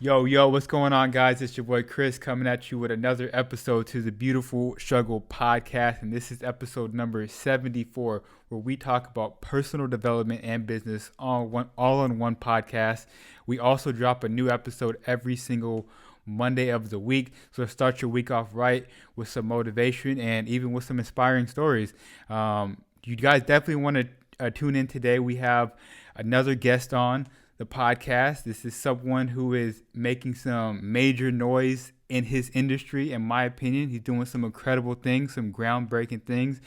Yo, what's going on, guys? It's your boy Chris coming at you with another episode to the Beautiful Struggle podcast. And this is episode number 74, where we talk about personal development and business all on one podcast. We also drop a new episode every single Monday of the week. So start your week off right with some motivation and even with some inspiring stories. You guys definitely want to tune in today. We have another guest on the podcast. This is someone who is making some major noise in his industry, in my opinion. He's doing some incredible things, some groundbreaking things.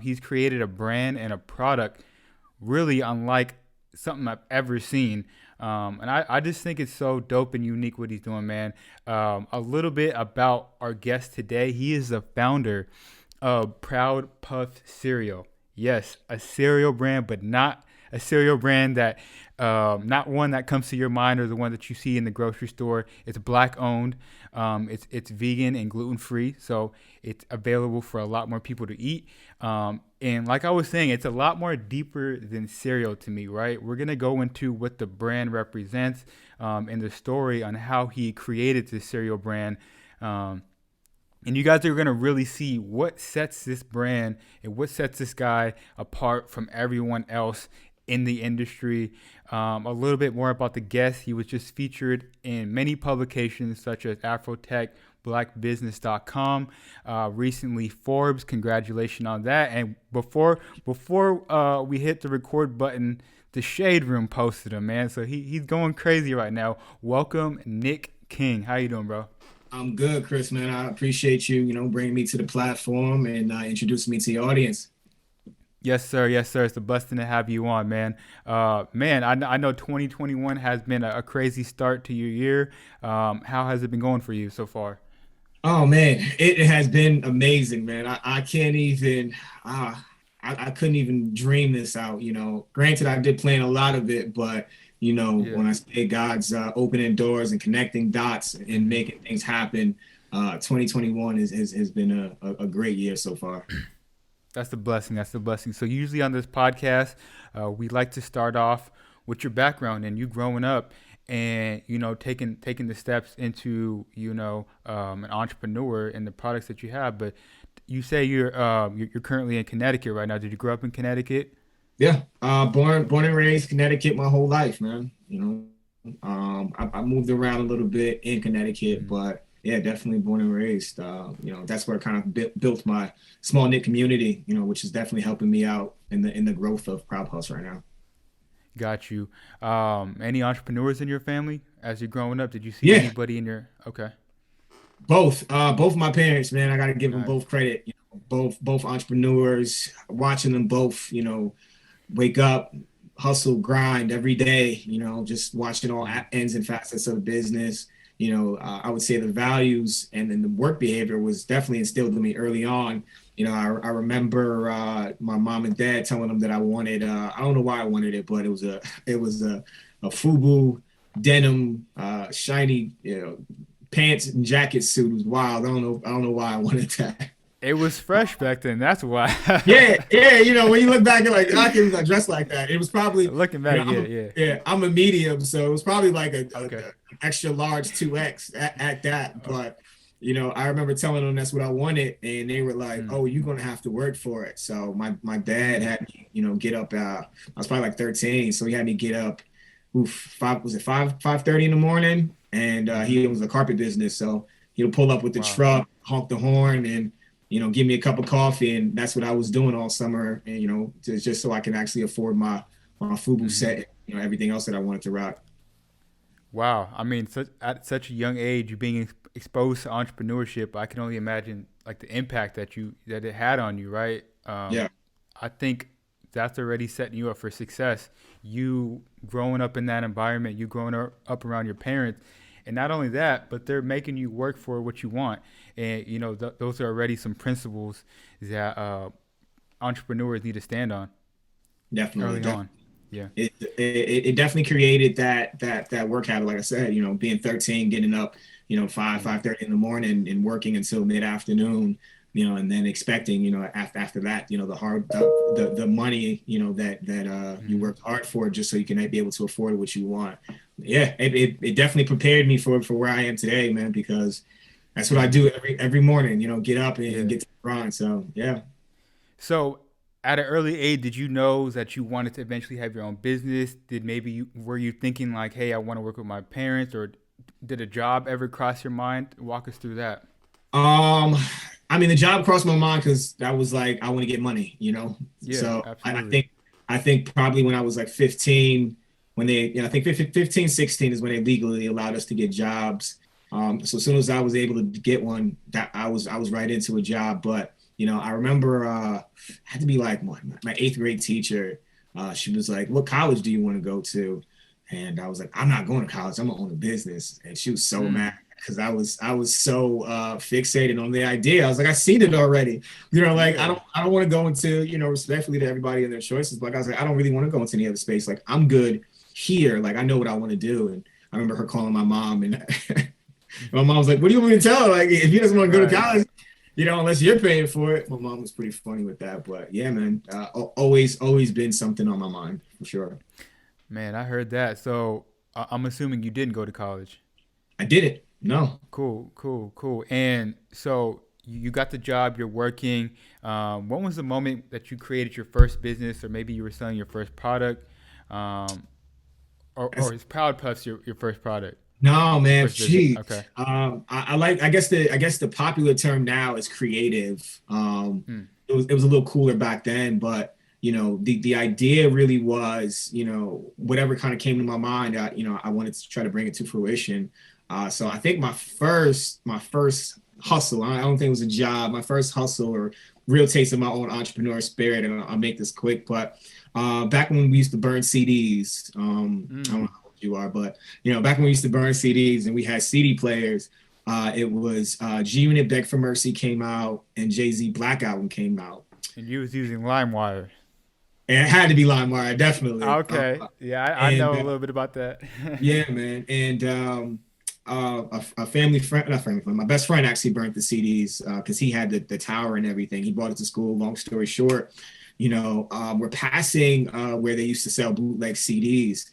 He's created a brand and a product really unlike something I've ever seen. And I just think it's so dope and unique what he's doing, man. A little bit about our guest today. He is the founder of Proud Puff Cereal. Yes, a cereal brand, but not a cereal brand that, not one that comes to your mind or the one that you see in the grocery store. It's black owned. It's vegan and gluten free, so it's available for a lot more people to eat. And like I was saying, it's a lot more deeper than cereal to me, right? We're gonna go into what the brand represents, and the story on how he created this cereal brand. And you guys are going to really see what sets this brand and what sets this guy apart from everyone else in the industry. A little bit more about the guest. He was just featured in many publications such as Afro Tech, blackbusiness.com, recently Forbes. Congratulations on that. And before we hit the record button, the Shade Room posted him, man. So he's going crazy right now. Welcome, Nic King. How you doing, bro? I'm good, Chris, man. I appreciate you, bringing me to the platform and introducing me to your audience. Yes, sir. Yes, sir. It's a blessing to have you on, man. I know 2021 has been a crazy start to your year. How has it been going for you so far? Oh man, it has been amazing, man. I can't even, I couldn't even dream this out. Granted, I did plan a lot of it, but Yeah. when I say God's opening doors and connecting dots and hmm making things happen, 2021 has been a great year so far. That's the blessing. That's the blessing. So usually on this podcast, we like to start off with your background and you growing up, and taking the steps into an entrepreneur and the products that you have. But you say you're currently in Connecticut right now. Did you grow up in Connecticut? Yeah, born and raised Connecticut my whole life, man. I moved around a little bit in Connecticut, Mhm. but yeah, definitely born and raised. That's where I kind of built my small knit community, which is definitely helping me out in the growth of Proud House right now. Got you. Any entrepreneurs in your family as you're growing up? Did you see Yeah, anybody in your? Okay, both of my parents, man. I got to give them nice. both credit. Both entrepreneurs. Watching them both, wake up, hustle, grind every day, just watching all Mhm. ends and facets of the business. I would say the values and then the work behavior was definitely instilled in me early on. I remember my mom and dad telling them that I wanted, I don't know why I wanted it, but it was a FUBU denim, shiny, pants and jacket suit. It was wild. I don't know why I wanted that. It was fresh back then. That's why. Yeah, yeah. When you look back, you're like, I can't believe I dressed like that. It was probably, Looking back, I'm yeah, yeah. I'm a medium, so it was probably like Okay. an extra large 2X at that. Oh, But I remember telling them that's what I wanted, and they were like, mm, "Oh, you're gonna have to work for it." So my dad mm, had me, get up. I was probably like 13, so he had me get up. Oof, five was it 5:30 in the morning, and mm-hmm. he owns a carpet business, so he'll pull up with the Wow. truck, honk the horn, and give me a cup of coffee, and that's what I was doing all summer, and just so I can actually afford my FUBU hmm set, everything else that I wanted to rock. Wow. I mean, at such a young age, you being exposed to entrepreneurship, I can only imagine like the impact that it had on you, right? Yeah, I think that's already setting you up for success. You growing up in that environment, you growing up around your parents, and not only that, but they're making you work for what you want. And those are already some principles that entrepreneurs need to stand on definitely, early definitely. on. Yeah. It definitely created that work habit. Like I said, being 13, getting up, 5:30 in the morning and working until mid afternoon, and then expecting, after that, the money, that you Mm-hmm. worked hard for just so you can be able to afford what you want. yeah, it definitely prepared me for where I am today, man, because that's what I Mm, do every morning, get up and yeah. get to the grind. So yeah. So, at an early age, did you know that you wanted to eventually have your own business? Were you thinking like, hey, I want to work with my parents, or did a job ever cross your mind? Walk us through that. Um, I mean, the job crossed my mind because I was like, I want to get money. Yeah, So absolutely. I think probably when I was like 15, when I think 15, 16 is when they legally allowed us to get jobs. So as soon as I was able to get one, that I was right into a job. But I remember I had to be like my eighth grade teacher. She was like, "What college do you want to go to?" And I was like, "I'm not going to college. I'm gonna own a business." And she was so mad Mm, because I was so fixated on the idea. I was like, I seen it already. Like I yeah. don't I don't want to go into, respectfully to everybody and their choices, but like, I was like, I don't really want to go into any other space. Like I'm good here. Like I know what I want to do. And I remember her calling my mom, and my mom was like, "What do you want me to tell her? Like if he doesn't want to go to Right. college, unless you're paying for it." My mom was pretty funny with that, but yeah, man, always been something on my mind for sure. Man, I heard that. So I'm assuming you didn't go to college. I did it. No. Cool, cool, cool. And so you got the job, you're working. When was the moment that you created your first business, or maybe you were selling your first product? Um, or is Proud Puffs your first product, No, your man. first business? Gee, Okay. I like. I guess the popular term now is creative. Mm, It was a little cooler back then, but the idea really was, whatever kind of came to my mind. I wanted to try to bring it to fruition. So I think my first hustle. I don't think it was a job. My first hustle or real taste of my own entrepreneur spirit, and I'll make this quick. But back when we used to burn CDs, I don't know mm. how old you are, but back when we used to burn CDs and we had CD players, it was G Unit Beg for Mercy came out and Jay-Z Black Album came out. And you was using LimeWire. And it had to be LimeWire, definitely. Okay. Yeah, I And know a little bit about that. yeah, man. And a family friend, not family friend, my best friend actually burnt the CDs because he had the tower and everything. He brought it to school. Long story short, we're passing where they used to sell bootleg CDs.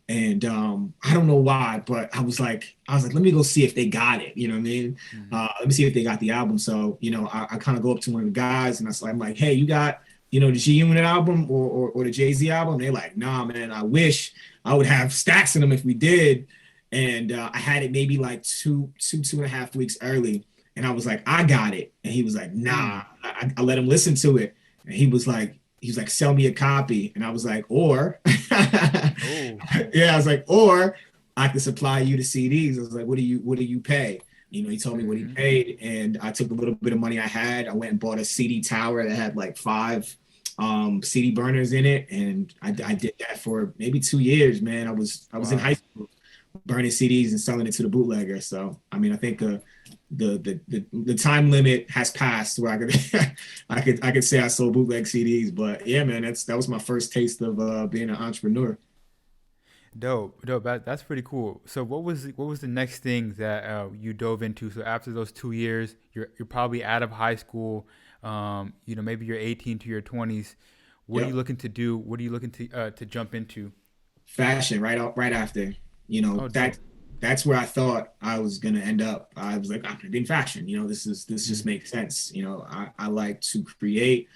And I don't know why, but I was like, let me go see if they got it. You know what I mean? Mhm. Let me see if they got the album. So, I kind of go up to one of the guys and I'm like, hey, you got, the G Unit album or the Jay Z album? They're like, nah, man, I wish I would have stacks in them if we did. And I had it maybe like 2.5 weeks early. And I was like, I got it. And he was like, nah. Mm. I let him listen to it. And he was like, sell me a copy. And I was like, or Oh. yeah, I was like, or I could supply you the CDs. I was like, what do you pay? He told me what he Hmm. paid, and I took a little bit of money I had. I went and bought a CD tower that had like five CD burners in it, and I Hmm. did that for maybe 2 years, man. I was in high Wow. school burning CDs and selling it to the bootlegger. So I mean, I think the time limit has passed where I could I could say I sold bootleg CDs. But yeah, man, that was my first taste of being an entrepreneur. Dope, dope. That's pretty cool. So, what was the next thing that you dove into? So, after those 2 years, you're probably out of high school. Maybe you're 18 to your 20s. What are you Yep. looking to do? What are you looking to jump into? Fashion right after. Oh, That dope. that's where I thought I was gonna end up. I was like, I'm gonna be in fashion. This just Mm, makes sense. I like to create.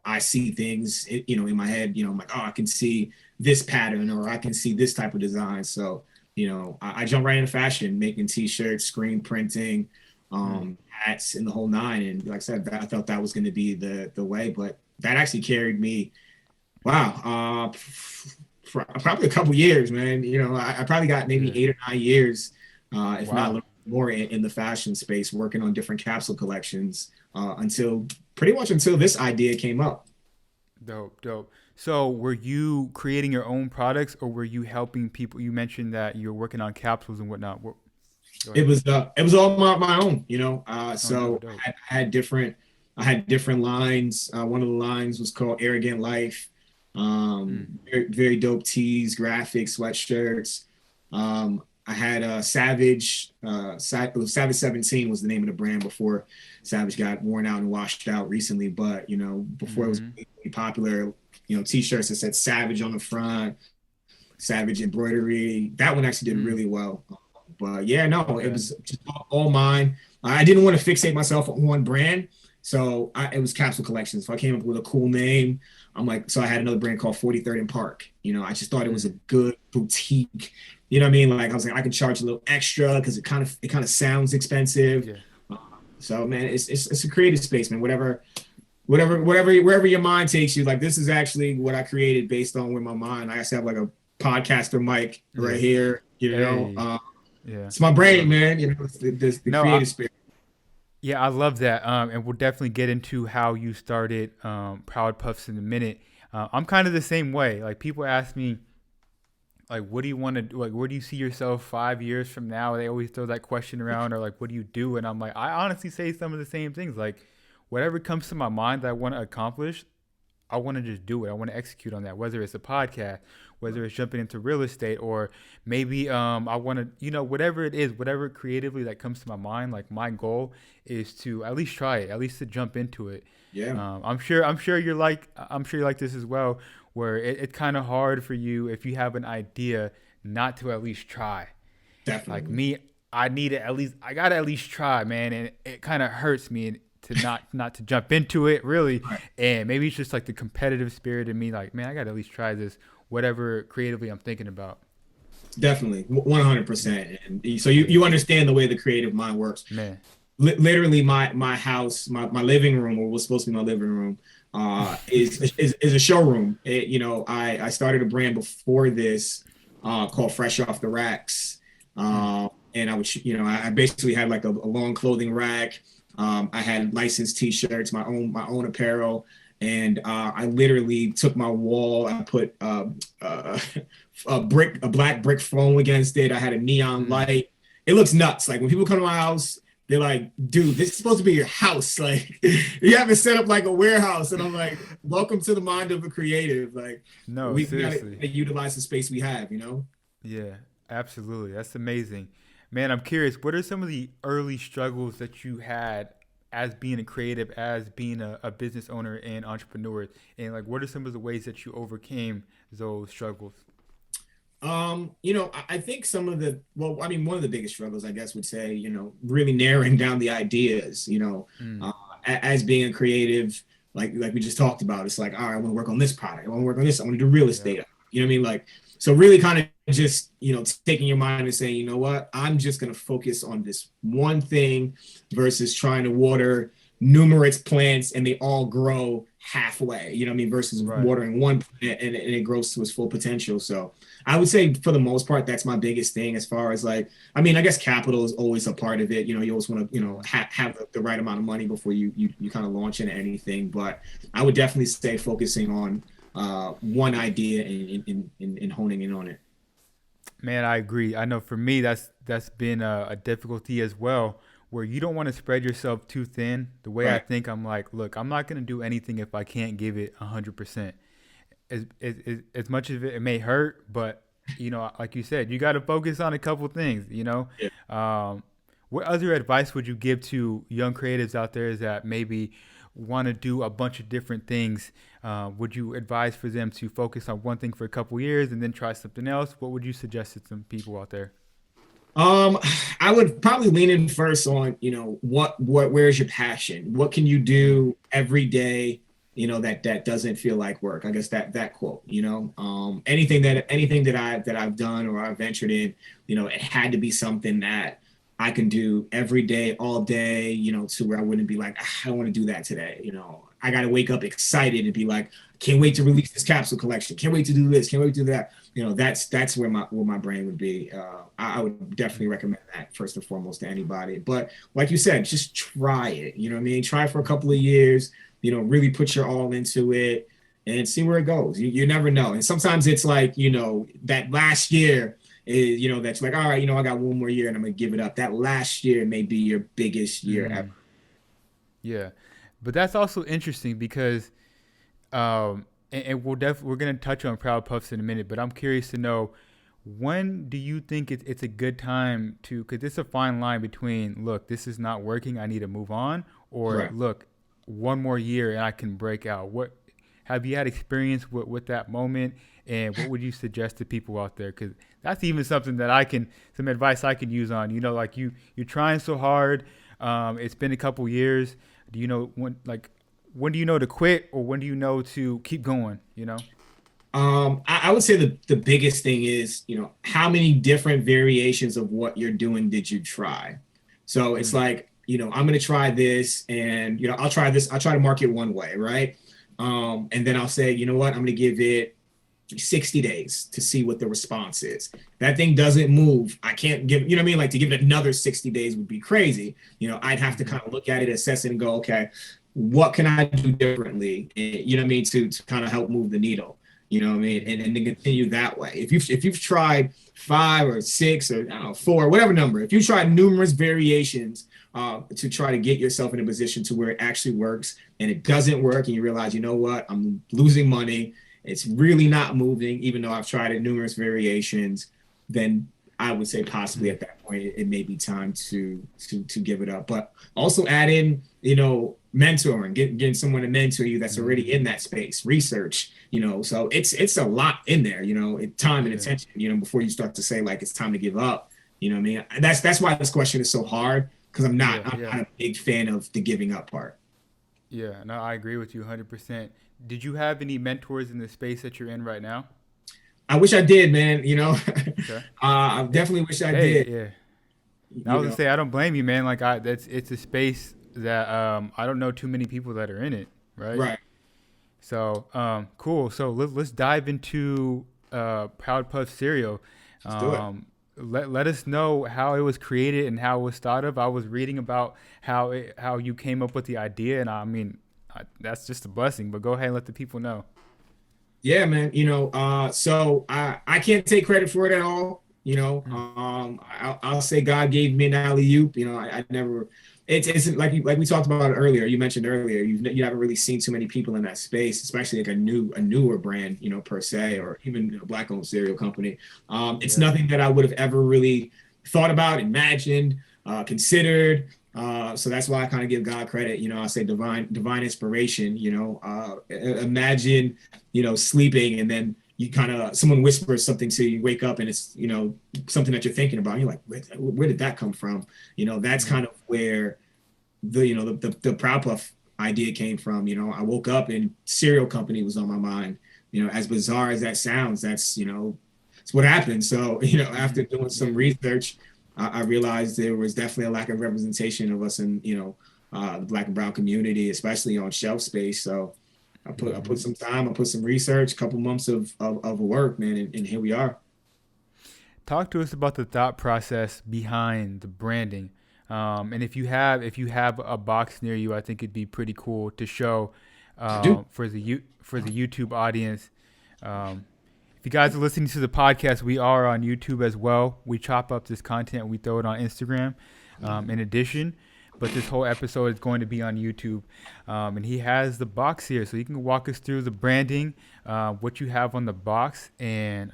I see things in my head. I'm like, oh, I can see this pattern or I can see this type of design. So I jump right into fashion, making t-shirts, screen printing, mm. hats, and the whole nine. And like I said, I thought that was going to be the way, but that actually carried me. Wow. For probably a couple years, man. I probably got maybe Yeah. 8 or 9 years, if not a Wow. little more in the fashion space, working on different capsule collections until pretty much until this idea came up. Dope, dope. So, were you creating your own products, or were you helping people? You mentioned that you're working on capsules and whatnot. Go It ahead. was all my own, Oh, dope, so dope. I had different lines. One of the lines was called Arrogant Life. Mm, Very, very dope tees, graphics, sweatshirts. I had Savage. Savage 17 was the name of the brand before Savage got worn out and washed out recently. But before it was mm-hmm. really popular, t-shirts that said Savage on the front, Savage Embroidery. That one actually did really well. But yeah, no, Okay. it was just all mine. I didn't want to fixate myself on one brand. So it was Capsule Collection. So I came up with a cool name. I'm like, so I had another brand called 43rd and Park. You know, I just thought it was a good boutique. You know what I mean? Like I was like, I could charge a little extra because it kind of sounds expensive. Yeah. So man, it's a creative space, man. Wherever your mind takes you. Like this is actually what I created based on where my mind. I just have like a podcaster mic right here. You know, Yeah. it's my brain, man. You know, it's the No, creative spirit. yeah, I love that. And we'll definitely get into how you started Proud Puffs in a minute. I'm kind of the same way. Like people ask me, like, what do you want to do? Like, where do you see yourself 5 years from now? They always throw that question around, or like, what do you do? And I'm like, I honestly say some of the same things. Like, whatever comes to my mind that I want to accomplish, I want to just do it. I want to execute on that, whether it's a podcast, whether it's jumping into real estate, or maybe I want to, whatever it is, whatever creatively that comes to my mind. Like my goal is to at least try it, at least to jump into it. Yeah, I'm sure you're like this as well, where it's kind of hard for you if you have an idea not to at least try. Like definitely. me, I gotta at least try, man, and it kind of hurts me to not to jump into it really, Right. and maybe it's just like the competitive spirit in me, like man, I gotta at least try this, whatever creatively I'm thinking about. Definitely, 100%. And so you understand the way the creative mind works. Man, Literally, my house, my living room, or was supposed to be my living room, is a showroom. I started a brand before this called Fresh Off the Racks, and I basically had like a long clothing rack. I had licensed T-shirts, my own apparel, and I literally took my wall. I put a black brick foam against it. I had a neon light. It looks nuts. Like when people come to my house, they're like, dude, this is supposed to be your house. Like you have it set up like a warehouse. And I'm like, welcome to the mind of a creative. Like no, we got seriously. to utilize the space we have. Yeah, absolutely. That's amazing. Man, I'm curious, what are some of the early struggles that you had as being a creative, as being a business owner and entrepreneur? And like, what are some of the ways that you overcame those struggles? I think one of the biggest struggles, I guess, would say, really narrowing down the ideas, Mm, as being a creative, like we just talked about, it's like, all right, I want to work on this product. I want to work on this. I want to do real yeah. estate. You know what I mean? Like, so really kind of just, taking your mind and saying, you know what, I'm just going to focus on this one thing versus trying to water numerous plants and they all grow halfway, you know what I mean? Versus Right. watering one plant and it grows to its full potential. So I would say for the most part, that's my biggest thing as far as like, I mean, I guess capital is always a part of it. You always want to, have the right amount of money before you kind of launch into anything. But I would definitely stay focusing on one idea and honing in on it. Man, I agree. I know for me, that's been a difficulty as well, where you don't want to spread yourself too thin. The way I Right. think, I'm like, look, I'm not gonna do anything if I can't give it 100%. As much as it may hurt, but like you said, you got to focus on a couple things. Yeah. What other advice would you give to young creatives out there that maybe want to do a bunch of different things? Would you advise for them to focus on one thing for a couple years and then try something else? What would you suggest to some people out there? Um, I would probably lean in first on, where's your passion? What can you Mm, do every day, that doesn't feel like work? I guess that quote, anything that I've done or I've ventured in, it had to be something that I can do every day, all day, to where I wouldn't be like, I don't want to do that today. I got to wake up excited and be like, can't wait to release this capsule collection. Can't wait to do this. Can't wait to do that. That's where my brain would be. I would definitely recommend that first and foremost to anybody. But like you said, just try it. You know what I mean? Try for a couple of years. Really put your all into it and see where it goes. You never know. And sometimes it's like that last year is that's like, all right, I got one more year and I'm gonna give it up. That last year may be your biggest year ever. mm, yeah, but that's also interesting because, and we're gonna touch on Proud Puffs in a minute. But I'm curious to know, when do you think it's a good time to? Because it's a fine line between, look, this is not working, I need to move on, or Correct. look, one more year and I can break out. What Have you had experience with that moment? And what would you suggest to people out there? Because that's even something that some advice I can use on. Like you're trying so hard. It's been a couple years. Do you know when do you know to quit, or when do you know to keep going? I would say the biggest thing is, how many different variations of what you're doing did you try? So it's like, I'm going to try this, and, I'll try this. I'll try to market one way, right? And then I'll say, you know what, I'm going to give it 60 days to see what the response is. That thing doesn't move. I can't give, you know what I mean? Like, to give it another 60 days would be crazy. I'd have to kind of look at it, assess it, and go, okay, what can I do differently? You know what I mean? To kind of help move the needle. You know what I mean? And to continue that way. If you've tried 5 or 6 or, I don't know, 4, whatever number, if you tried numerous variations to try to get yourself in a position to where it actually works, and it doesn't work, and you realize, you know what, I'm losing money, it's really not moving, even though I've tried it numerous variations, then I would say possibly at that point it may be time to give it up. But also add in, mentoring, getting someone to mentor you that's already in that space, research, so it's a lot in there, time and attention, before you start to say, like, it's time to give up. You know what I mean? That's why this question is so hard, because I'm not a big fan of the giving up part. Yeah, no, I agree with you 100%. Did you have any mentors in the space that you're in right now? I wish I did, man. Okay. I definitely wish I Hey, did. yeah. I was gonna say I don't blame you, man. Like it's a space that I don't know too many people that are in it, right? Right. So cool. So let's dive into Proud Puff cereal. Let's do it. Let us know how it was created and how it was thought of. I was reading about how you came up with the idea, and I mean that's just a blessing. But go ahead and let the people know. Yeah, man. So I can't take credit for it at all. I'll say God gave me an alley-oop. I never. It's like we talked about it earlier. You mentioned earlier, you haven't really seen too many people in that space, especially like a newer brand, per se, or even a Black-owned cereal company. It's nothing that I would have ever really thought about, imagined, considered. So that's why I kind of give God credit. I say divine inspiration. Imagine, sleeping, and then you kind of, someone whispers something to you, wake up, and it's something that you're thinking about. And you're like, where did that come from? That's kind of where the Proud Puff idea came from. I woke up and cereal company was on my mind. As bizarre as that sounds, that's it's what happened. So after doing some research, I realized there was definitely a lack of representation of us in the Black and brown community, especially on shelf space. So I put some time, I put some research, a couple months of work, man, and here we are. Talk to us about the thought process behind the branding, and if you have a box near you, I think it'd be pretty cool to show for the YouTube audience. If you guys are listening to the podcast, we are on YouTube as well. We chop up this content and we throw it on Instagram in addition. But this whole episode is going to be on YouTube. And he has the box here. So you can walk us through the branding, what you have on the box. And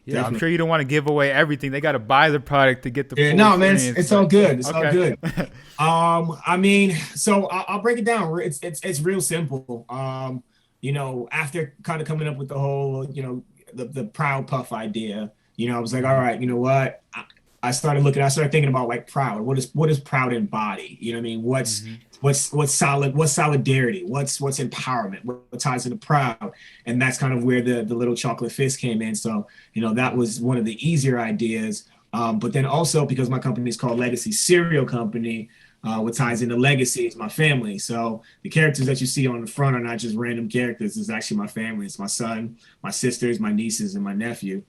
yeah, I'm sure you don't want to give away everything. They got to buy the product to get the full no, man, experience. it's all good. It's all good. I mean, so I'll break it down. It's real simple. After kind of coming up with the whole, the Proud Puff idea, I was like, all right, you know what? I started thinking about, like, proud. What does proud embody? You know what I mean? What's solidarity? What's empowerment? What ties into proud? And that's kind of where the little chocolate fist came in. So, that was one of the easier ideas. But then also, because my company is called Legacy Cereal Company, what ties into legacy is my family. So the characters that you see on the front are not just random characters. It's actually my family. It's my son, my sisters, my nieces, and my nephew.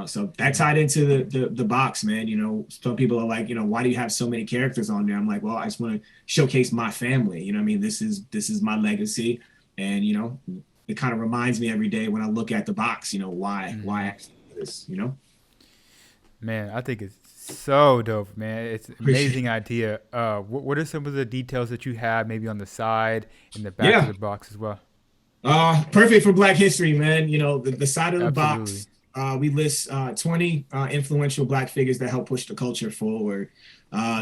So that tied into the box, man. Some people are like, why do you have so many characters on there? I'm like, well, I just want to showcase my family. You know what I mean? This is my legacy. And, it kind of reminds me every day when I look at the box, why I actually do this, Man, I think it's so dope, man. It's an amazing idea. What are some of the details that you have maybe on the side and the back of the box as well? Perfect for Black History, man. The side of the Absolutely. box, we list 20 influential Black figures that help push the culture forward.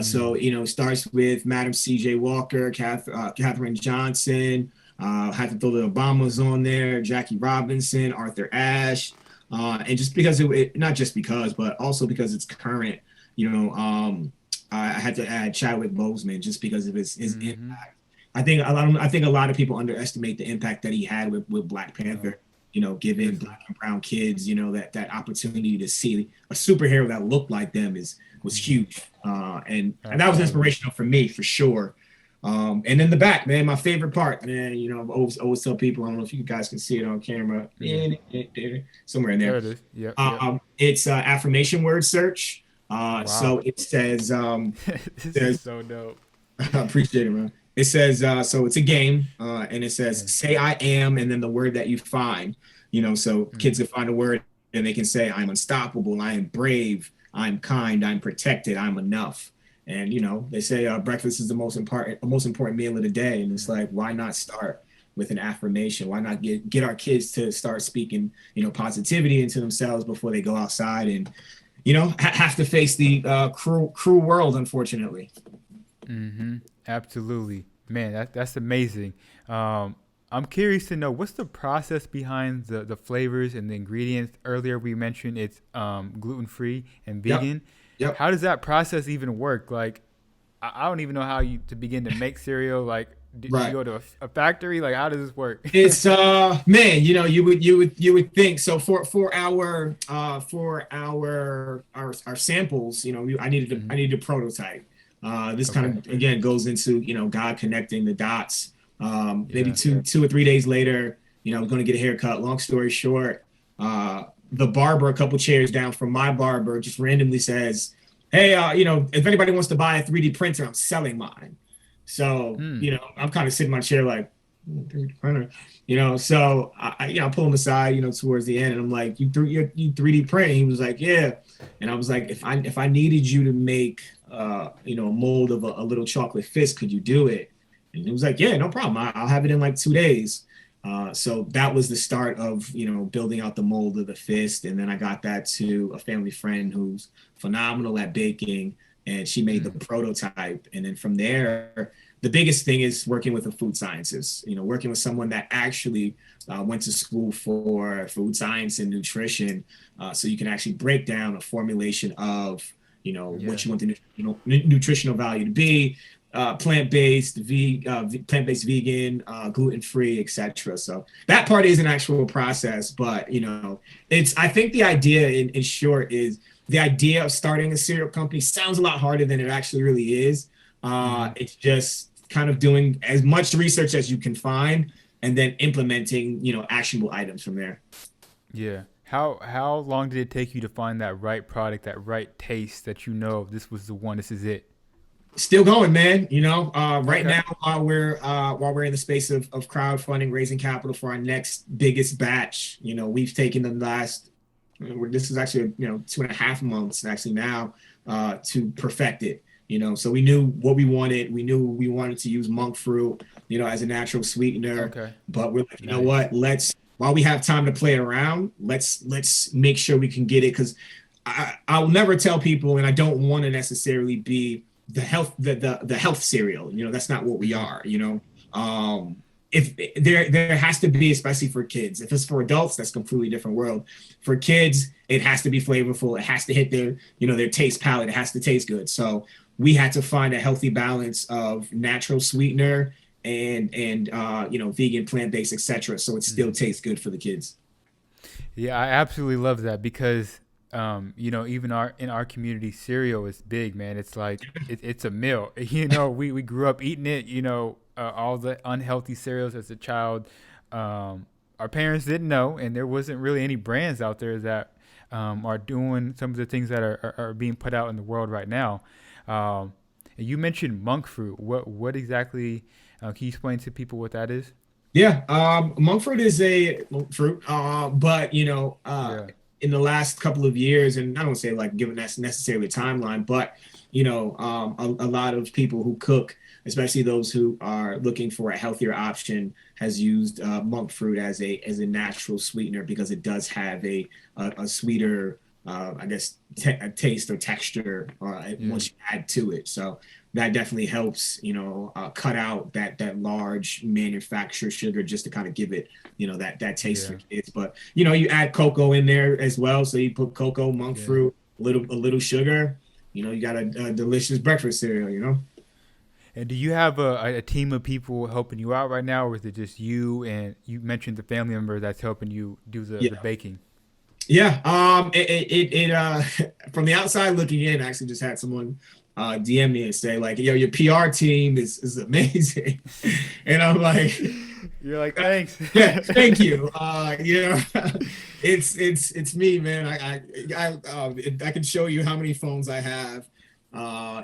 So, it starts with Madam C.J. Walker, Katherine Johnson, Had to throw the Obamas on there, Jackie Robinson, Arthur Ashe, and just because not just because, but also because it's current. I had to add Chadwick Boseman just because of his impact. I think a lot of people underestimate the impact that he had with Black Panther. Giving Black and brown kids, that opportunity to see a superhero that looked like them was huge, and that was inspirational for me for sure. And in the back, man, my favorite part, man, I always tell people, I don't know if you guys can see it on camera, somewhere in there. There it is. Yep. It's affirmation word search. Wow. So it says, this is so dope. I appreciate it, man. It says, so it's a game, and it says, say I am, and then the word that you find, so kids can find a word and they can say, I'm unstoppable, I am brave, I'm kind, I'm protected, I'm enough. And, they say breakfast is the most important meal of the day. And it's like, why not start with an affirmation? Why not get our kids to start speaking, positivity into themselves before they go outside and, have to face the cruel world, unfortunately. Absolutely, man. That's amazing. I'm curious to know what's the process behind the flavors and the ingredients. Earlier we mentioned it's gluten free and vegan. Yep. How does that process even work? Like, I don't even know how to begin to make cereal. Like, do you go to a factory? Like, how does this work? It's man, you would think so for our samples, I needed a prototype. This kind of again goes into God connecting the dots. Maybe two or 3 days later, I'm going to get a haircut. Long story short, the barber a couple chairs down from my barber just randomly says, hey, if anybody wants to buy a 3D printer, I'm selling mine. So, I'm kind of sitting in my chair like, 3D printer, so I pull him aside, towards the end, and I'm like, you 3D print? And he was like, yeah. And I was like, if I needed you to make, a mold of a little chocolate fist, could you do it? And he was like, yeah, no problem. I'll have it in like 2 days. So that was the start of, building out the mold of the fist. And then I got that to a family friend who's phenomenal at baking, and she made the prototype. And then from there, the biggest thing is working with a food scientist, working with someone that actually went to school for food science and nutrition. So you can actually break down a formulation of, what you want the nutritional value to be. Plant-based, plant-based, vegan, gluten-free, etc. So that part is an actual process, but I think the idea in short is the idea of starting a cereal company sounds a lot harder than it actually really is. It's just kind of doing as much research as you can find and then implementing, actionable items from there. Yeah. How long did it take you to find that right product, that right taste that this was the one, this is it? Still going, man. Right now, while we're in the space of crowdfunding, raising capital for our next biggest batch, we've taken the last, this is actually 2.5 months actually now, to perfect it. So we knew what we wanted. We knew we wanted to use monk fruit, as a natural sweetener. Okay. But we're like, you know what? While we have time to play around, let's make sure we can get it, because I'll never tell people, and I don't want to necessarily be the health cereal. That's not what we are. If there has to be, especially for kids. If it's for adults, that's a completely different world. For kids, it has to be flavorful. It has to hit their taste palette. It has to taste good. So we had to find a healthy balance of natural sweetener and vegan, plant-based, etc. So it still tastes good for the kids. Yeah, I absolutely love that, because even in our community, cereal is big, man. It's like it's a meal. We grew up eating it. All the unhealthy cereals as a child. Our parents didn't know, and there wasn't really any brands out there that are doing some of the things that are being put out in the world right now. You mentioned monk fruit. What exactly? Can you explain to people what that is? Yeah, monk fruit is a fruit, but in the last couple of years, and I don't say like given that's necessarily a timeline, but a lot of people who cook, especially those who are looking for a healthier option, has used monk fruit as a natural sweetener, because it does have a sweeter I guess, a taste or texture once you add to it. So that definitely helps, cut out that large manufactured sugar just to kind of give it, that taste for kids. But, you add cocoa in there as well. So you put cocoa, monk fruit, a little sugar, you got a delicious breakfast cereal. And do you have a team of people helping you out right now, or is it just you? And you mentioned the family member that's helping you do the baking. Yeah. From the outside looking in, I actually just had someone DM me and say like, yo, your PR team is amazing. And I'm like, you're like, thanks. Yeah, thank you. It's me, man. I can show you how many phones I have.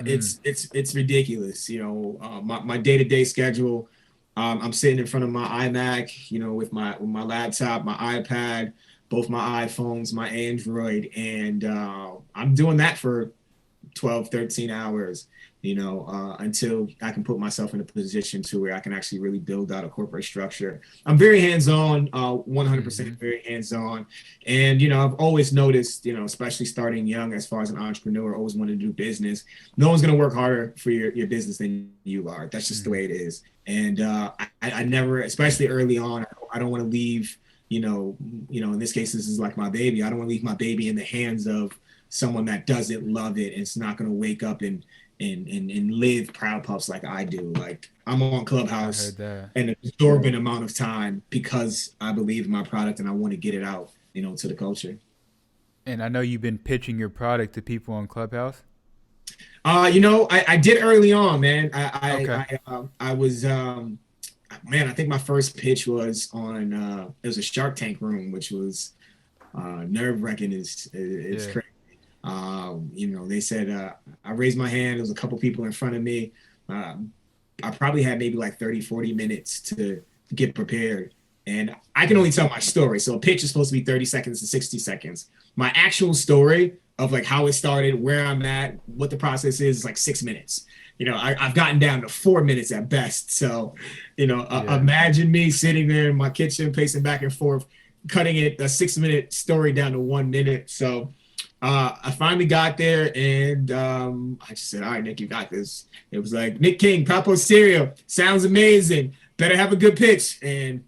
It's ridiculous. My day-to-day schedule. I'm sitting in front of my iMac, with my laptop, my iPad, both my iPhones, my Android, and I'm doing that for 12, 13 hours, until I can put myself in a position to where I can actually really build out a corporate structure. I'm very hands-on, 100% very hands-on. And, I've always noticed, especially starting young, as far as an entrepreneur, always wanted to do business. No one's going to work harder for your business than you are. That's just the way it is. And I never, especially early on, I don't want to leave, in this case, this is like my baby. I don't want to leave my baby in the hands of someone that doesn't love it and it's not going to wake up and live Proud Puffs like I do. Like, I'm on Clubhouse an absorbent amount of time because I believe in my product and I want to get it out, to the culture. And I know you've been pitching your product to people on Clubhouse. I did early on, man. I was, man, I think my first pitch was on, it was a Shark Tank room, which was nerve-wracking. It's crazy. They said, I raised my hand. There was a couple people in front of me. I probably had maybe like 30, 40 minutes to get prepared. And I can only tell my story. So a pitch is supposed to be 30 seconds to 60 seconds. My actual story of like how it started, where I'm at, what the process is like 6 minutes. I've gotten down to 4 minutes at best. So, imagine me sitting there in my kitchen, pacing back and forth, cutting it a 6-minute story down to 1 minute. So, I finally got there and I just said, all right, Nick, you got this. It was like, Nic King, Papo Stereo, sounds amazing. Better have a good pitch. And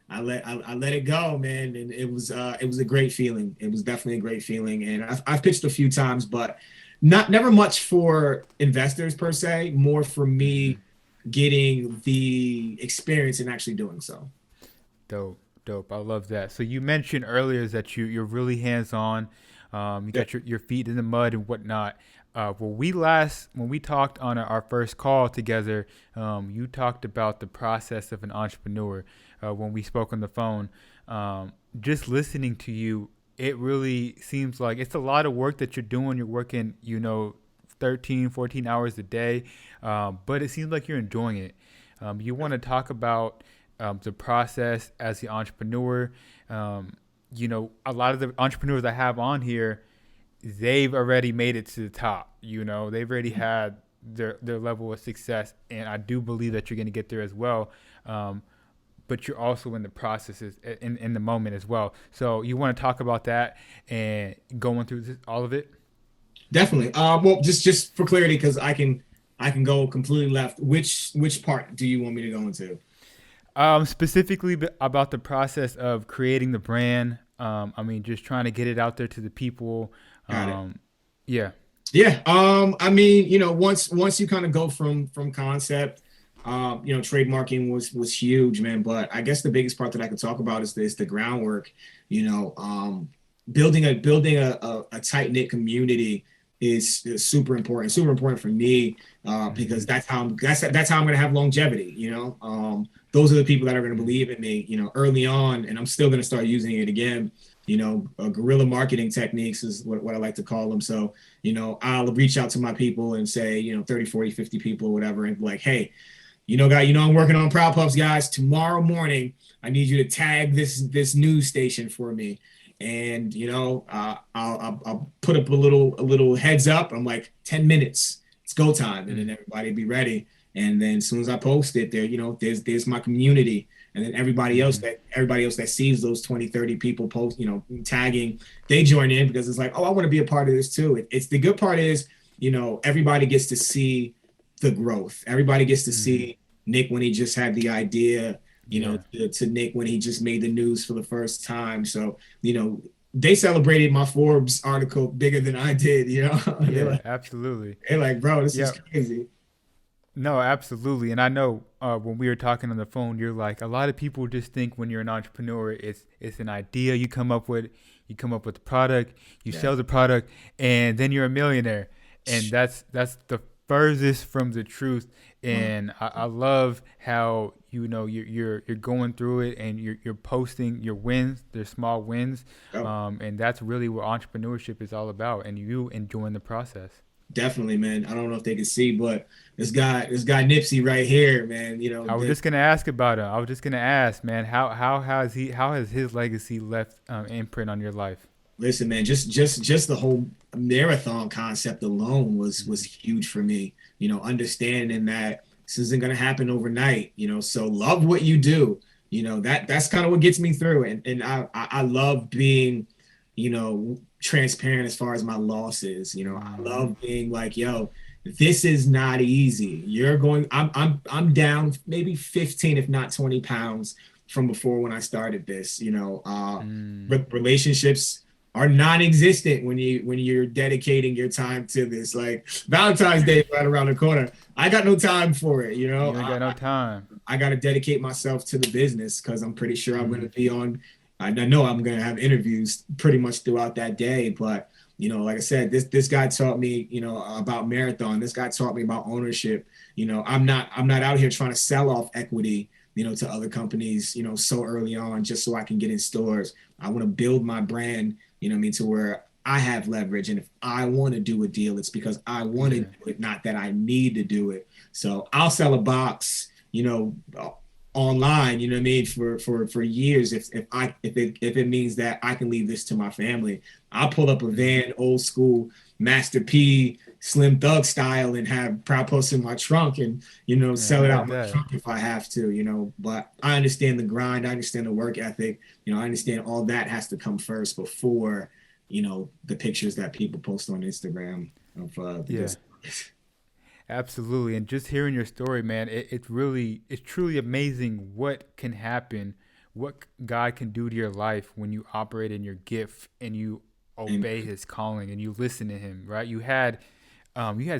I let it go, man. And it was a great feeling. It was definitely a great feeling. And I've pitched a few times, but never much for investors per se, more for me getting the experience and actually doing so. Dope. I love that. So you mentioned earlier that you're really hands-on. You got your feet in the mud and whatnot. When we talked on our first call together, you talked about the process of an entrepreneur. When we spoke on the phone, just listening to you, it really seems like it's a lot of work that you're doing. You're working, 13, 14 hours a day, but it seems like you're enjoying it. You want to talk about the process as the entrepreneur. A lot of the entrepreneurs I have on here, they've already made it to the top. They've already had their level of success, and I do believe that you're going to get there as well. But you're also in the processes in the moment as well. So you want to talk about that and going through all of it? Definitely. Well, just for clarity, because I can go completely left. Which part do you want me to go into? Specifically about the process of creating the brand. Just trying to get it out there to the people. Got it. Yeah. Yeah. Once you kind of go from concept, trademarking was huge, man. But I guess the biggest part that I could talk about is the groundwork. Building a tight knit community is super important. Super important for me because that's how I'm going to have longevity. Those are the people that are going to believe in me. Early on, and I'm still going to start using it again. Guerrilla marketing techniques is what I like to call them. So, I'll reach out to my people and say, 30, 40, 50 people or whatever, and be like, hey, guy, I'm working on Proud Puffs, guys. Tomorrow morning, I need you to tag this news station for me. And, I'll put up a little heads up. I'm like, 10 minutes, it's go time. And then everybody be ready. And then as soon as I post it there, there's my community. And then everybody else that sees those 20, 30 people post, tagging, they join in because it's like, oh, I want to be a part of this too. It's the good part is, everybody gets to see the growth. Everybody gets to see Nic when he just had the idea, to Nic when he just made the news for the first time. So, they celebrated my Forbes article bigger than I did, Yeah, absolutely. they're like, bro, this is Yeah. crazy. No, absolutely. And I know when we were talking on the phone, you're like, a lot of people just think when you're an entrepreneur, it's an idea you come up with, the product, you Yeah. sell the product, and then you're a millionaire. And that's the furthest from the truth. And I love how you're going through it, and you're posting your wins, their small wins, Oh, and that's really what entrepreneurship is all about, and you enjoying the process. definitely, man. I don't know if they can see, but this guy Nipsey right here, man. I was just gonna ask about him. I was just gonna ask, man, how has his legacy left imprint on your life? Listen, man, just the whole marathon concept alone was huge for me. Understanding that this isn't gonna happen overnight. So love what you do. That's kind of what gets me through. And I love being, transparent as far as my losses. I Mm-hmm. love being like, yo, this is not easy. I'm down maybe 15, if not 20 pounds from before when I started this. Mm. Relationships are non-existent when you're dedicating your time to this. Like Valentine's Day is right around the corner. I got no time for it. You ain't got no time. I got to dedicate myself to the business because I'm pretty sure I'm going Mm-hmm. to be on. I know I'm going to have interviews pretty much throughout that day. But like I said, this guy taught me, about marathon. This guy taught me about ownership. I'm not out here trying to sell off equity, to other companies, so early on just so I can get in stores. I want to build my brand, what I mean, to where I have leverage. And if I want to do a deal, it's because I want to Yeah. do it, not that I need to do it. So I'll sell a box, online, what I mean, for years. If it means that I can leave this to my family, I'll pull up a Mm-hmm. van, old school Master P, Slim Thug style, and have Proud Post in my trunk, and Yeah, sell I it heard out my that. trunk if I have to. But I understand the grind, I understand the work ethic. I understand all that has to come first before the pictures that people post on Instagram of the Yeah. business. Absolutely. And just hearing your story, man, it's truly amazing what can happen, what God can do to your life when you operate in your gift and you And obey his calling and you listen to him, right? You had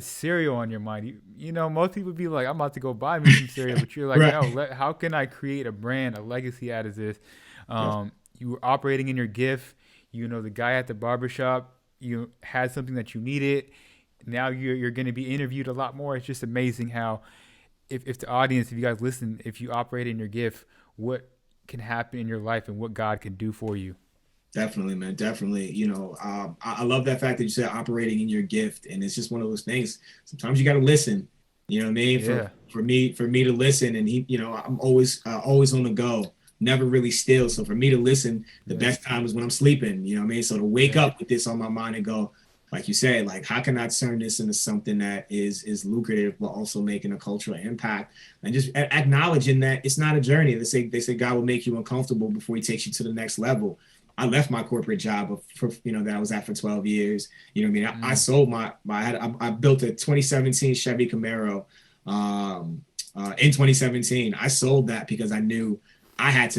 cereal on your mind. Most people be like, I'm about to go buy me some cereal, but you're like, right. no, how can I create a brand, a legacy out of this? Def- You were operating in your gift. The guy at the barbershop, you had something that you needed. Now you're going to be interviewed a lot more. It's just amazing how, if the audience, if you guys listen, if you operate in your gift, what can happen in your life and what God can do for you. Definitely, man. Definitely. I love that fact that you said operating in your gift, and it's just one of those things. Sometimes you got to listen. You know what I mean? For Yeah. for me for me to listen, and I'm always on the go, never really still. So for me to listen, the Yeah. best time is when I'm sleeping. You know what I mean? So to wake Yeah. up with this on my mind and go, like you said, like how can I turn this into something that is lucrative, but also making a cultural impact, and just acknowledging that it's not a journey. They say God will make you uncomfortable before He takes you to the next level. I left my corporate job that I was at for 12 years. You know what I mean? I Mm. sold I built a 2017 Chevy Camaro in 2017. I sold that because I knew I had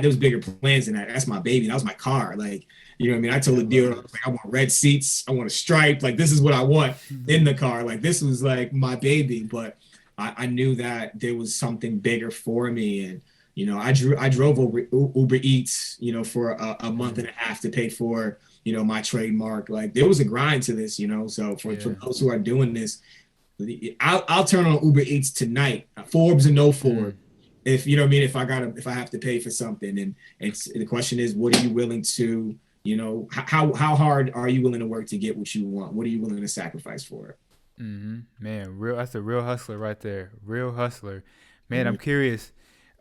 those bigger plans than that. That's my baby. That was my car. Like, you know what I mean? I told Yeah, I the love dealer, I was this. like, I want red seats. I want a stripe. Like, this is what I want in the car. Like, this was like my baby. But I knew that there was something bigger for me. And, I drove over Uber Eats, for a month Mm. and a half to pay for, my trademark. Like there was a grind to this, So for Yeah. those who are doing this, I'll turn on Uber Eats tonight, Forbes and no Mm. Forbes. If you know what I mean, if I have to pay for something, and the question is, what are you willing to, how hard are you willing to work to get what you want? What are you willing to sacrifice for it? Mm-hmm. Man, that's a real hustler right there. Real hustler. Man, I'm And curious.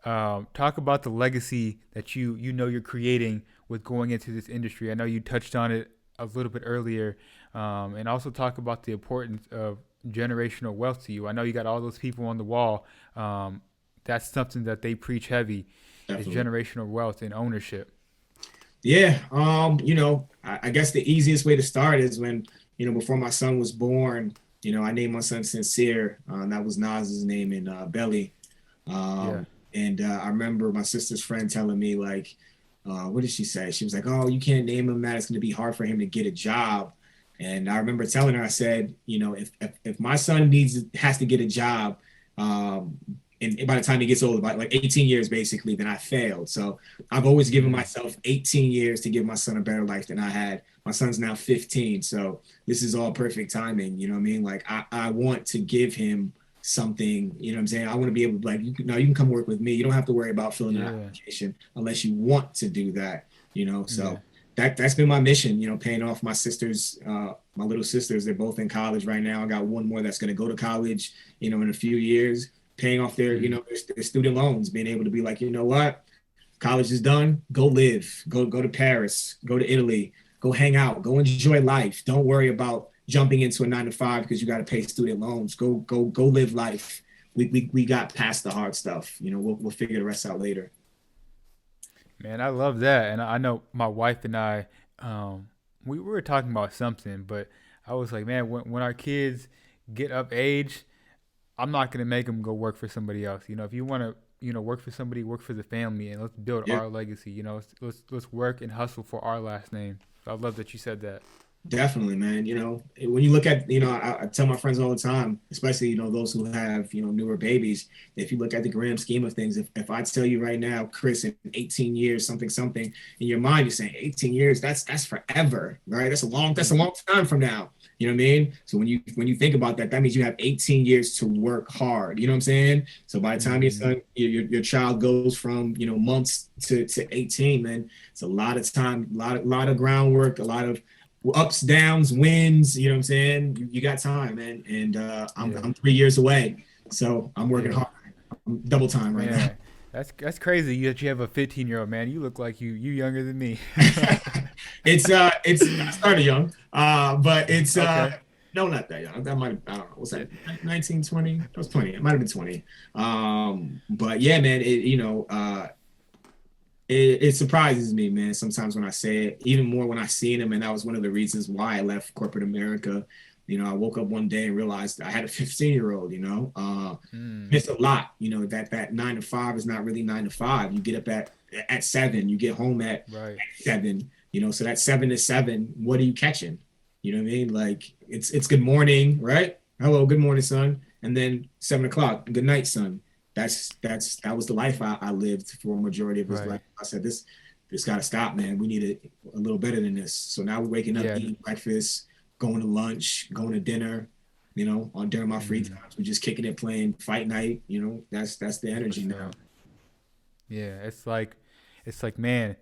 Talk about the legacy that you're creating with going into this industry. I know you touched on it a little bit earlier, and also talk about the importance of generational wealth to you. I know you got all those people on the wall, that's something that they preach heavy is Definitely. generational wealth and ownership. Yeah. I guess the easiest way to start is when, before my son was born, I named my son Sincere. That was Nas's name in Belly. Yeah. And I remember my sister's friend telling me, like, what did she say? She was like, "Oh, you can't name him that. It's going to be hard for him to get a job." And I remember telling her, I said, if my son has to get a job, um, and by the time he gets old, about like 18 years basically, then I failed. So I've always given Mm. myself 18 years to give my son a better life than I had. My son's now 15, so this is all perfect timing. You know what I mean? Like I want to give him something. You know what I'm saying? I want to be able to, like, you can come work with me. You don't have to worry about filling an Yeah. application unless you want to do that. Yeah. So that's been my mission. Paying off my sisters, my little sisters. They're both in college right now. I got one more that's going to go to college. In a few years, paying off their Mm. their student loans, being able to be like, what, college is done. Go live. Go to Paris. Go to Italy. Go hang out. Go enjoy life. Don't worry about jumping into a 9 to 5 because you got to pay student loans. Go live life. We got past the hard stuff. We'll figure the rest out later. Man, I love that. And I know my wife and I, we were talking about something, but I was like, man, when our kids get up age, I'm not gonna make them go work for somebody else. If you want to, work for somebody, work for the family, and let's build Yeah. our legacy. Let's work and hustle for our last name. So I love that you said that. Definitely, man. When you look at, I tell my friends all the time, especially, those who have, newer babies, if you look at the grand scheme of things, if I tell you right now, Chris, in 18 years, something, in your mind, you're saying 18 years, that's forever, right? That's a Mm. long time from now. You know what I mean? So when you think about that, that means you have 18 years to work hard. You know what I'm saying? So by the time your Mm. son, your child goes from, months to 18, man, it's a lot of time, lot of groundwork, a lot of ups, downs, wins. You know what I'm saying? You got time, man. And I'm Yeah. 3 years away, so I'm working Yeah. hard. I'm double time right now. Man, that's crazy that you have a 15-year-old, man. You look like you younger than me. It's I started young, but it's Okay. no, not that young. That might have, I don't know, what's Yeah. that, 19, 20? That was 20. It might have been 20. But yeah, man, it surprises me, man, sometimes when I say it, even more when I seen him. And that was one of the reasons why I left corporate America. I woke up one day and realized I had a 15-year-old, Mm. missed a lot. That 9 to 5 is not really 9 to 5. You get up at 7, you get home at Right. 7, so that 7 to 7, what are you catching? You know what I mean? Like it's good morning, right? Hello, good morning, son. And then 7 o'clock, good night, son. That was the life I lived for a majority of his Right. life. I said, this got to stop, man. We need it a little better than this. So now we're waking up, Yeah. eating breakfast, going to lunch, going to dinner. On during my free Mm. times, we're just kicking it, playing fight night. That's the For energy now. sure. Yeah. It's like, man,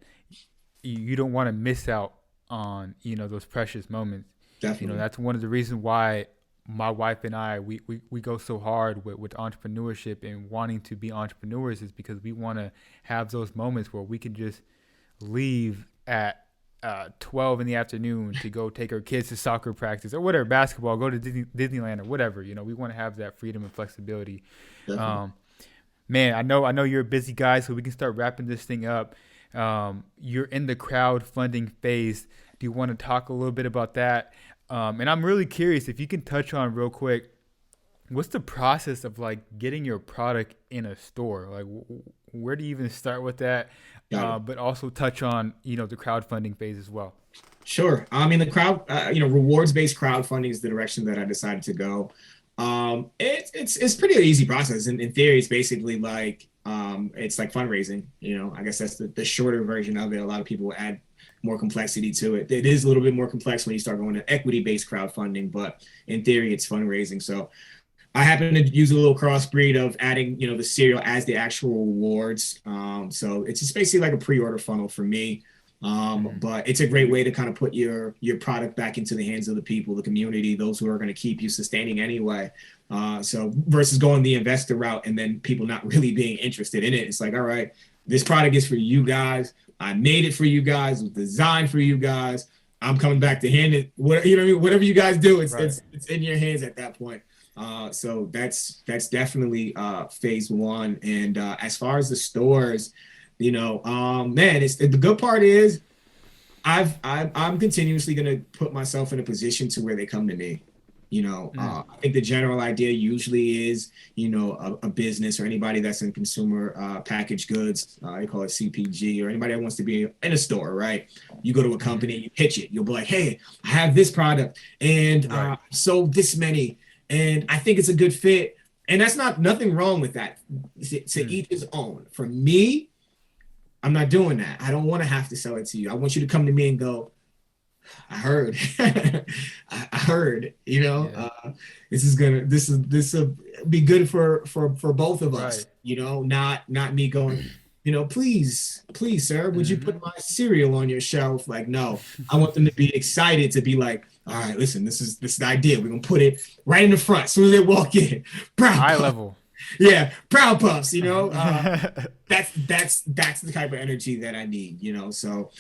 you don't want to miss out on those precious moments. Definitely, That's one of the reasons why my wife and I we go so hard with entrepreneurship and wanting to be entrepreneurs is because we want to have those moments where we can just leave at 12 in the afternoon to go take our kids to soccer practice or whatever, basketball, go to Disneyland or whatever. We want to have that freedom and flexibility. definitely. Um, Man, I know you're a busy guy, so we can start wrapping this thing up. You're in the crowdfunding phase. Do you want to talk a little bit about that? And I'm really curious if you can touch on real quick, what's the process of like getting your product in a store? Like, where do you even start with that? Got it. But also touch on the crowdfunding phase as well. Sure. I mean, the rewards-based crowdfunding is the direction that I decided to go. It's pretty easy process. In theory, it's basically like it's like fundraising. I guess that's the shorter version of it. A lot of people will add more complexity to it. It is a little bit more complex when you start going to equity-based crowdfunding, but in theory, it's fundraising. So I happen to use a little crossbreed of adding, the cereal as the actual rewards. So it's just basically like a pre-order funnel for me. Mm-hmm. But it's a great way to kind of put your product back into the hands of the people, the community, those who are going to keep you sustaining anyway. So versus going the investor route and then people not really being interested in it. It's like, all right, this product is for you guys. I made it for you guys. It was designed for you guys. I'm coming back to hand it. Whatever you guys do, it's Right. it's it's in your hands at that point. So that's definitely phase one. And as far as the stores, man, it's the good part is I'm continuously going to put myself in a position to where they come to me. I think the general idea usually is, a business or anybody that's in consumer packaged goods, they call it CPG, or anybody that wants to be in a store, right? You go to a company, you pitch it, you'll be like, hey, I have this product and Right. sold this many, and I think it's a good fit. And that's nothing wrong with that. To each his own. For me, I'm not doing that. I don't want to have to sell it to you. I want you to come to me and go, I heard, I heard, Yeah. this will be good for both of us, Right. not me going, please, sir, would you Mm-hmm. put my cereal on your shelf? Like, no, I want them to be excited to be like, all right, listen, this is the idea. We're gonna put it right in the front as soon as they walk in. Proud Eye Puff, level. yeah, Proud Puffs, that's the type of energy that I need, So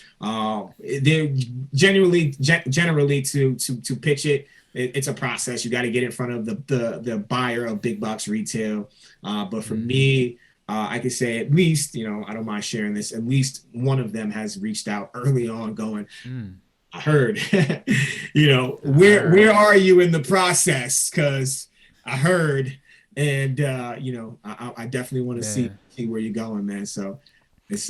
they're generally to pitch it, it's a process. You got to get in front of the buyer of big box retail. But for Mm-hmm. me, I could say at least, I don't mind sharing this. At least one of them has reached out early on, going, Mm. I heard, I where heard. are you in the process? Because I heard, and I definitely want to see Man. where you're going, man. So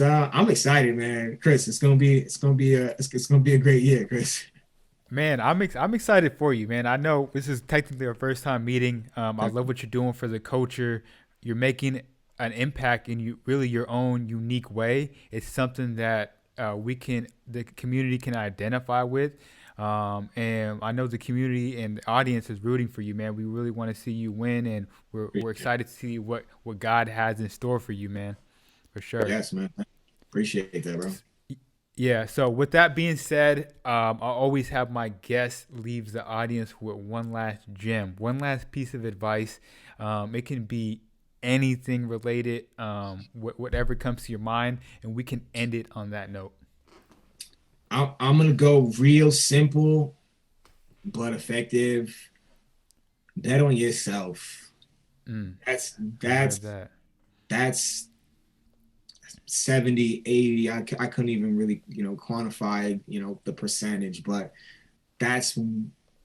I'm excited, man. Chris, it's gonna be a great year, Chris. Man, I'm excited for you, man. I know this is technically our first time meeting. I love what you're doing for the culture. You're making an impact in your own unique way. It's something that the community can identify with. And I know the community and the audience is rooting for you, man. We really want to see you win, and we're excited to see what God has in store for you, man, for sure. Yes, man. Appreciate that, bro. Yeah. So with that being said, I always have my guest leaves the audience with one last gem, one last piece of advice. It can be anything related, whatever comes to your mind, and we can end it on that note. I'm gonna go real simple but effective. Bet on yourself. Mm, That's I that's heard that. that's 70, 80. I couldn't even really, quantify, the percentage, but that's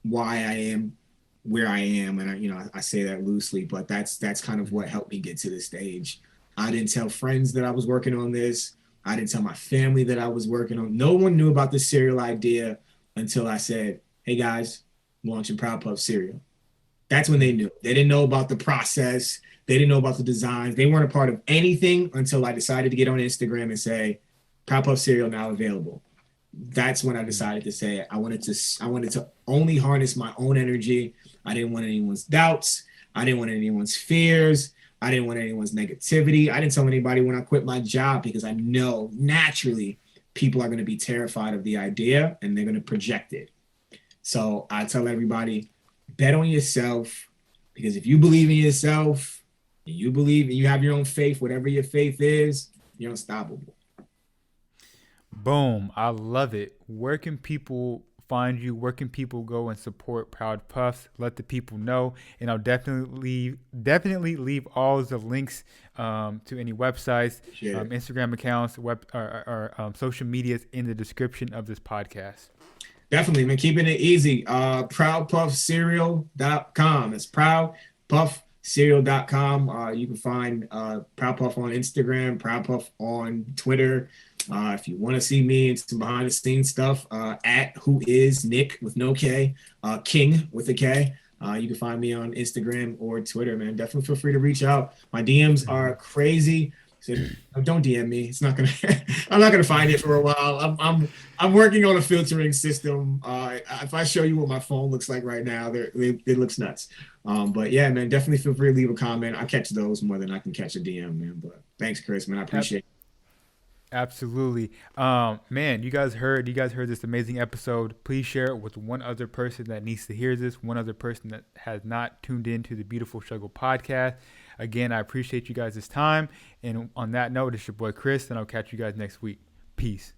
why I am where I am. And I say that loosely, but that's kind of what Mm, helped me get to this stage. I didn't tell friends that I was working on this. I didn't tell my family that I was working on. No one knew about the cereal idea until I said, hey guys, I'm launching Proud Puff cereal. That's when they mm, knew. They didn't know about the process. They didn't know about the designs. They weren't a part of anything until I decided to get on Instagram and say, Pop Up cereal now available. That's when I mm, decided to say it. I wanted to only harness my own energy. I didn't want anyone's doubts. I didn't want anyone's fears. I didn't want anyone's negativity. I didn't tell anybody when I quit my job because I know naturally people are going to be terrified of the idea and they're going to project it. So I tell everybody, bet on yourself, because if you believe in yourself and you believe and you have your own faith, whatever your faith is, you're unstoppable. Boom. I love it. Where can people find you? Where can people go and support Proud Puffs? Let the people know. And I'll definitely leave all the links to any websites, Appreciate it. Instagram accounts, or social medias in the description of this podcast. Definitely, man. Keeping it easy. Proudpuffcereal.com. It's proudpuffcereal.com. You can find Proud Puff on Instagram, Proud Puff on Twitter. If you want to see me and some behind the scenes stuff, at who is Nick with no K, King with a K. You can find me on Instagram or Twitter, man. Definitely feel free to reach out. My DMs are crazy. So don't DM me. It's not gonna. I'm not gonna find it for a while. I'm working on a filtering system. If I show you what my phone looks like right now, it looks nuts. But yeah, man, definitely feel free to leave a comment. I catch those more than I can catch a DM, man. But thanks, Chris, man. I Ab- appreciate it. Absolutely. Man, you guys heard this amazing episode. Please share it with one other person that needs to hear this, one other person that has not tuned in to the Beautiful Struggle podcast. Again, I appreciate you guys' time. And on that note, it's your boy Chris, and I'll catch you guys next week. Peace.